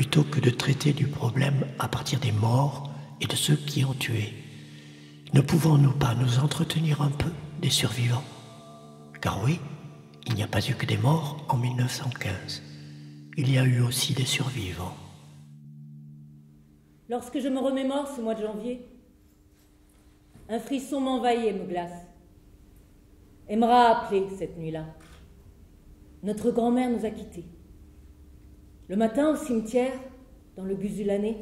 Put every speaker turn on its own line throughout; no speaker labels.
plutôt que de traiter du problème à partir des morts et de ceux qui ont tué, ne pouvons-nous pas nous entretenir un peu des survivants? Car oui, il n'y a pas eu que des morts en 1915. Il y a eu aussi des survivants.
Lorsque je me remémore ce mois de janvier, un frisson m'envahit et me glace. Et me rappelé cette nuit-là. Notre grand-mère nous a quittés. Le matin, au cimetière, dans le Guzulané,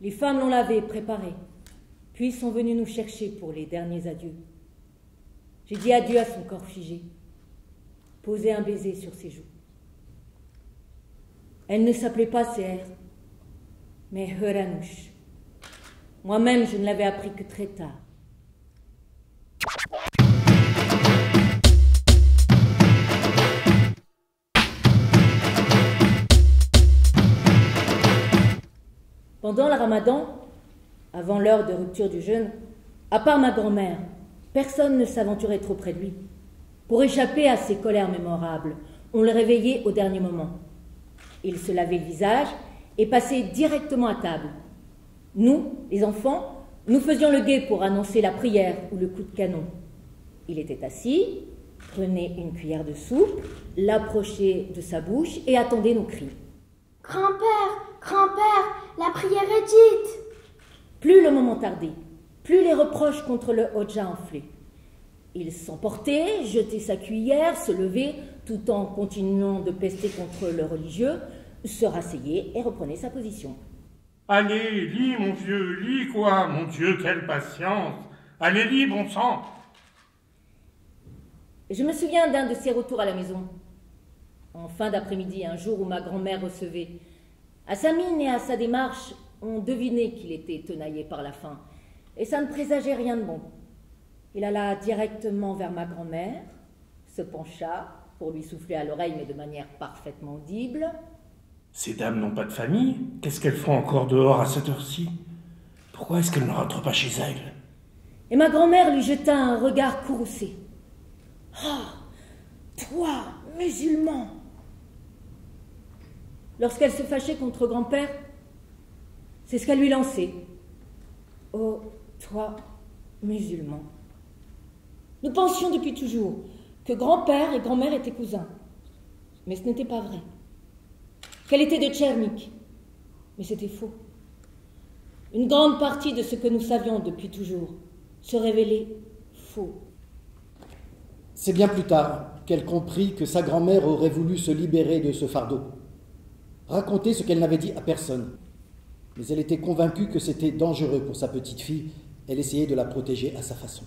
les femmes l'ont lavé, préparé, puis sont venues nous chercher pour les derniers adieux. J'ai dit adieu à son corps figé, posé un baiser sur ses joues. Elle ne s'appelait pas Seher, mais Höranush. Moi-même, je ne l'avais appris que très tard. Pendant le ramadan, avant l'heure de rupture du jeûne, à part ma grand-mère, personne ne s'aventurait trop près de lui. Pour échapper à ses colères mémorables, on le réveillait au dernier moment. Il se lavait le visage et passait directement à table. Nous, les enfants, nous faisions le guet pour annoncer la prière ou le coup de canon. Il était assis, prenait une cuillère de soupe, l'approchait de sa bouche et attendait nos cris.
« Grand-père, la prière est dite !»
Plus le moment tardait, plus les reproches contre le Hodja enflaient. Il s'emportait, jetait sa cuillère, se levait, tout en continuant de pester contre le religieux, se rasseyait et reprenait sa position.
« Allez, lis, mon vieux, lis quoi, mon Dieu, quelle patience! Allez, lis, bon sang !»
Je me souviens d'un de ses retours à la maison. En fin d'après-midi, un jour où ma grand-mère recevait. À sa mine et à sa démarche, on devinait qu'il était tenaillé par la faim, et ça ne présageait rien de bon. Il alla directement vers ma grand-mère, se pencha pour lui souffler à l'oreille, mais de manière parfaitement audible.
« Ces dames n'ont pas de famille? Qu'est-ce qu'elles font encore dehors à cette heure-ci? Pourquoi est-ce qu'elles ne rentrent pas chez elles ?»
Et ma grand-mère lui jeta un regard courroucé. « Ah, toi, musulman !» Lorsqu'elle se fâchait contre grand-père, c'est ce qu'elle lui lançait. « Oh, toi, musulman !» Nous pensions depuis toujours que grand-père et grand-mère étaient cousins. Mais ce n'était pas vrai. Qu'elle était de Tchernik. Mais c'était faux. Une grande partie de ce que nous savions depuis toujours se révélait faux.
C'est bien plus tard qu'elle comprit que sa grand-mère aurait voulu se libérer de ce fardeau. Raconter ce qu'elle n'avait dit à personne. Mais elle était convaincue que c'était dangereux pour sa petite fille. Elle essayait de la protéger à sa façon.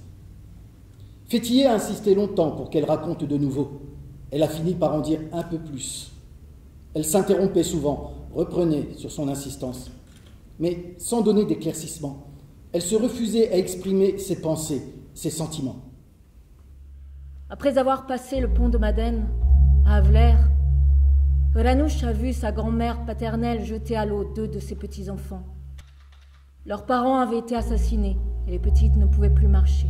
Fétillé a insisté longtemps pour qu'elle raconte de nouveau. Elle a fini par en dire un peu plus. Elle s'interrompait souvent, reprenait sur son insistance. Mais sans donner d'éclaircissement, elle se refusait à exprimer ses pensées, ses sentiments.
Après avoir passé le pont de Madène, à Avler, Höranush a vu sa grand-mère paternelle jeter à l'eau 2 de ses petits-enfants. Leurs parents avaient été assassinés et les petites ne pouvaient plus marcher.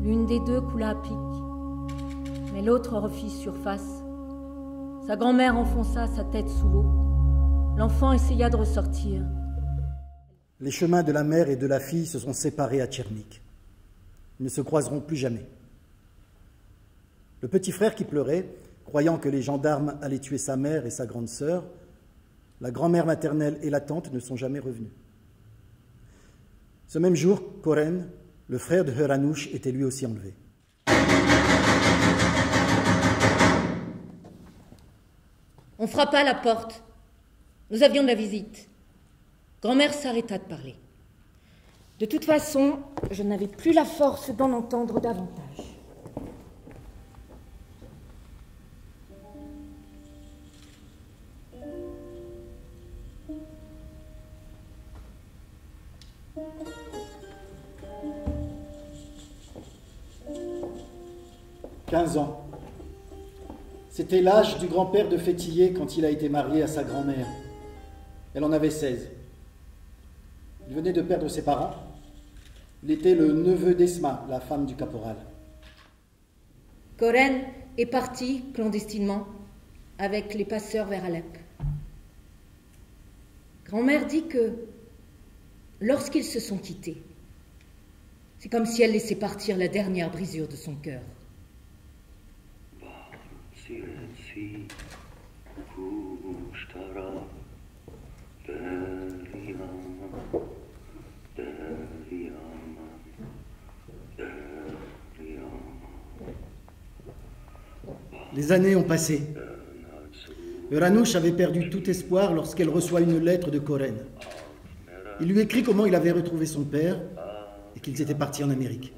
L'une des 2 coula à pic, mais l'autre refit surface. Sa grand-mère enfonça sa tête sous l'eau. L'enfant essaya de ressortir.
Les chemins de la mère et de la fille se sont séparés à Tchernik. Ils ne se croiseront plus jamais. Le petit frère qui pleurait, croyant que les gendarmes allaient tuer sa mère et sa grande sœur, la grand-mère maternelle et la tante ne sont jamais revenus. Ce même jour, Koren, le frère de Höranush, était lui aussi enlevé.
On frappa à la porte. Nous avions de la visite. Grand-mère s'arrêta de parler. De toute façon, je n'avais plus la force d'en entendre davantage. «
15 ans. C'était l'âge du grand-père de Fétillé quand il a été marié à sa grand-mère. Elle en avait 16. Il venait de perdre ses parents. Il était le neveu d'Esma, la femme du caporal.
Koren est parti clandestinement avec les passeurs vers Alep. Grand-mère dit que lorsqu'ils se sont quittés, c'est comme si elle laissait partir la dernière brisure de son cœur.
Les années ont passé. Ranouch avait perdu tout espoir lorsqu'elle reçoit une lettre de Koren. Il lui écrit comment il avait retrouvé son père et qu'ils étaient partis en Amérique.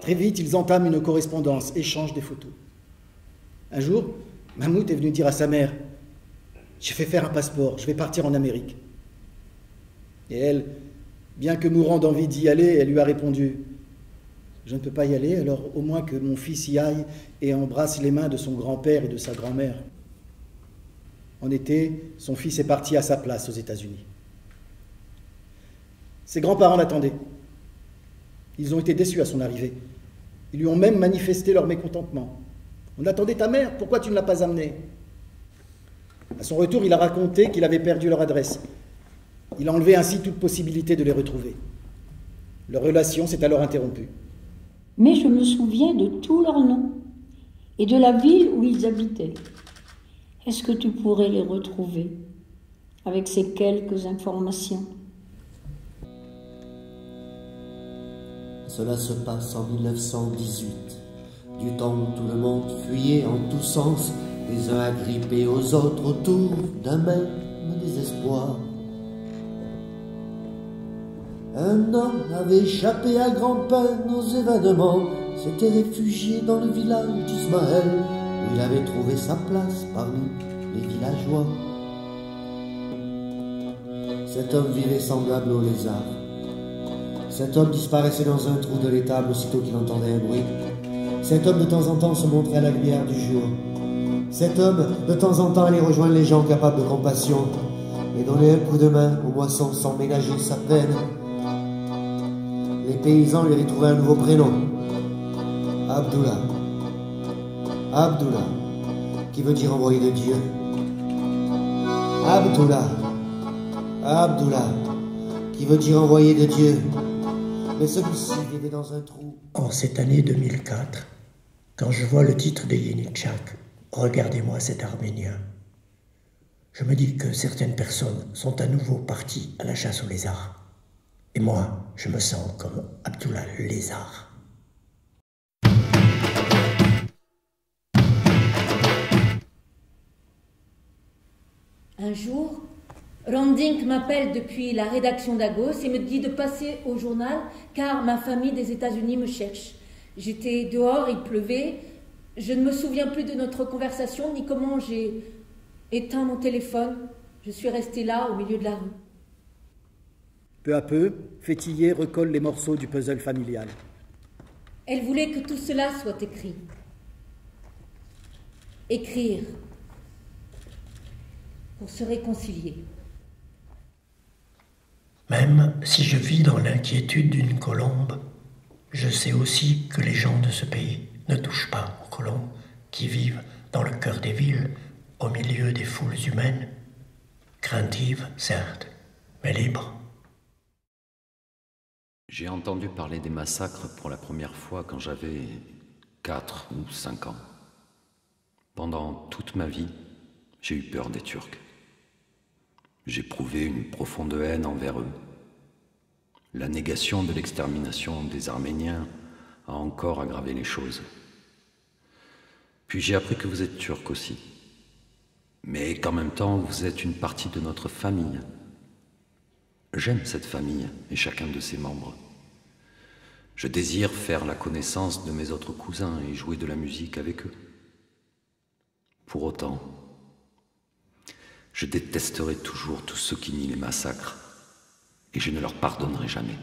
Très vite, ils entament une correspondance, échangent des photos. Un jour, Mahmoud est venu dire à sa mère « J'ai fait faire un passeport, je vais partir en Amérique. » Et elle, bien que mourant d'envie d'y aller, elle lui a répondu « Je ne peux pas y aller, alors au moins que mon fils y aille et embrasse les mains de son grand-père et de sa grand-mère. » En été, son fils est parti à sa place aux États-Unis. Ses grands-parents l'attendaient. Ils ont été déçus à son arrivée. Ils lui ont même manifesté leur mécontentement. « On attendait ta mère, pourquoi tu ne l'as pas amenée ?» À son retour, il a raconté qu'il avait perdu leur adresse. Il a enlevé ainsi toute possibilité de les retrouver. Leur relation s'est alors interrompue.
Mais je me souviens de tous leurs noms et de la ville où ils habitaient. Est-ce que tu pourrais les retrouver avec ces quelques informations?
Cela se passe en 1918, du temps où tout le monde fuyait en tous sens, les uns agrippés aux autres autour d'un même désespoir. Un homme avait échappé à grand-peine aux événements, s'était réfugié dans le village d'Ismaël, où il avait trouvé sa place parmi les villageois. Cet homme vivait semblable au lézard. Cet homme disparaissait dans un trou de l'étable aussitôt qu'il entendait un bruit. Cet homme de temps en temps se montrait à la lumière du jour. Cet homme de temps en temps allait rejoindre les gens capables de compassion et donner un coup de main aux moissons sans ménager sa peine. Les paysans lui avaient trouvé un nouveau prénom, Abdullah. Abdullah, qui veut dire envoyé de Dieu. Abdullah. Abdullah, qui veut dire envoyé de Dieu. Mais celui-ci vivait dans un trou.
En cette année 2004, quand je vois le titre de Yenichak, regardez-moi cet Arménien, je me dis que certaines personnes sont à nouveau parties à la chasse aux lézards. Et moi, je me sens comme Abdullah le lézard.
Un jour, Randink m'appelle depuis la rédaction d'Agos et me dit de passer au journal car ma famille des États-Unis me cherche. J'étais dehors, il pleuvait. Je ne me souviens plus de notre conversation ni comment j'ai éteint mon téléphone. Je suis restée là au milieu de la rue.
Peu à peu, Fétillé recolle les morceaux du puzzle familial.
Elle voulait que tout cela soit écrit. Écrire. Pour se réconcilier.
Même si je vis dans l'inquiétude d'une colombe, je sais aussi que les gens de ce pays ne touchent pas aux colombes qui vivent dans le cœur des villes, au milieu des foules humaines, craintives, certes, mais libres.
J'ai entendu parler des massacres pour la première fois quand j'avais 4 ou 5 ans. Pendant toute ma vie, j'ai eu peur des Turcs. J'éprouvais une profonde haine envers eux. La négation de l'extermination des Arméniens a encore aggravé les choses. Puis j'ai appris que vous êtes turc aussi, mais qu'en même temps vous êtes une partie de notre famille. J'aime cette famille et chacun de ses membres. Je désire faire la connaissance de mes autres cousins et jouer de la musique avec eux. Pour autant, je détesterai toujours tous ceux qui nient les massacres et je ne leur pardonnerai jamais.